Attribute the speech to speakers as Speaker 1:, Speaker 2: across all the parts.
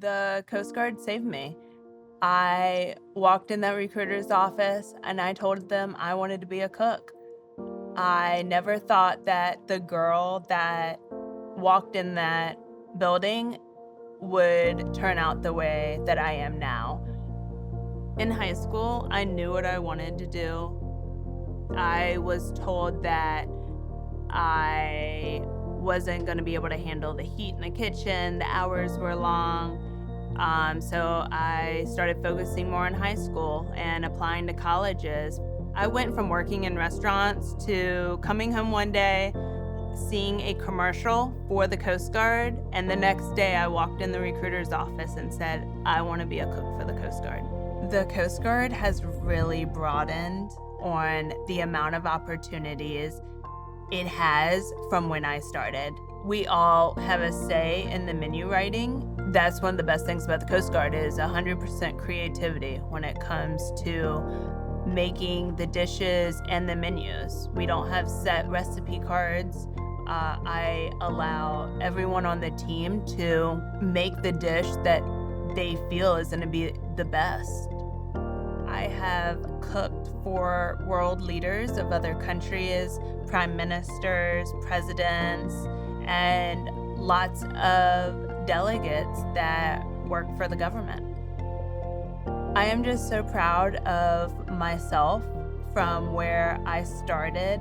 Speaker 1: The Coast Guard saved me. I walked in that recruiter's office and I told them I wanted to be a cook. I never thought that the girl that walked in that building would turn out the way that I am now. In high school, I knew what I wanted to do. I was told that I wasn't going to be able to handle the heat in the kitchen, the hours were long. So I started focusing more in high school and applying to colleges. I went from working in restaurants to coming home one day, seeing a commercial for the Coast Guard, and the next day I walked in the recruiter's office and said, I want to be a cook for the Coast Guard. The Coast Guard has really broadened on the amount of opportunities it has from when I started. We all have a say in the menu writing. That's one of the best things about the Coast Guard is 100% creativity when it comes to making the dishes and the menus. We don't have set recipe cards. I allow everyone on the team to make the dish that they feel is going to be the best. I have cooked for world leaders of other countries, prime ministers, presidents, and lots of delegates that work for the government. I am just so proud of myself from where I started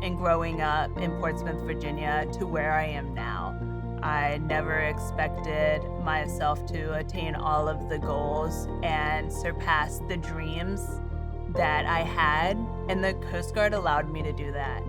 Speaker 1: and growing up in Portsmouth, Virginia, to where I am now. I never expected myself to attain all of the goals and surpass the dreams that I had, and the Coast Guard allowed me to do that.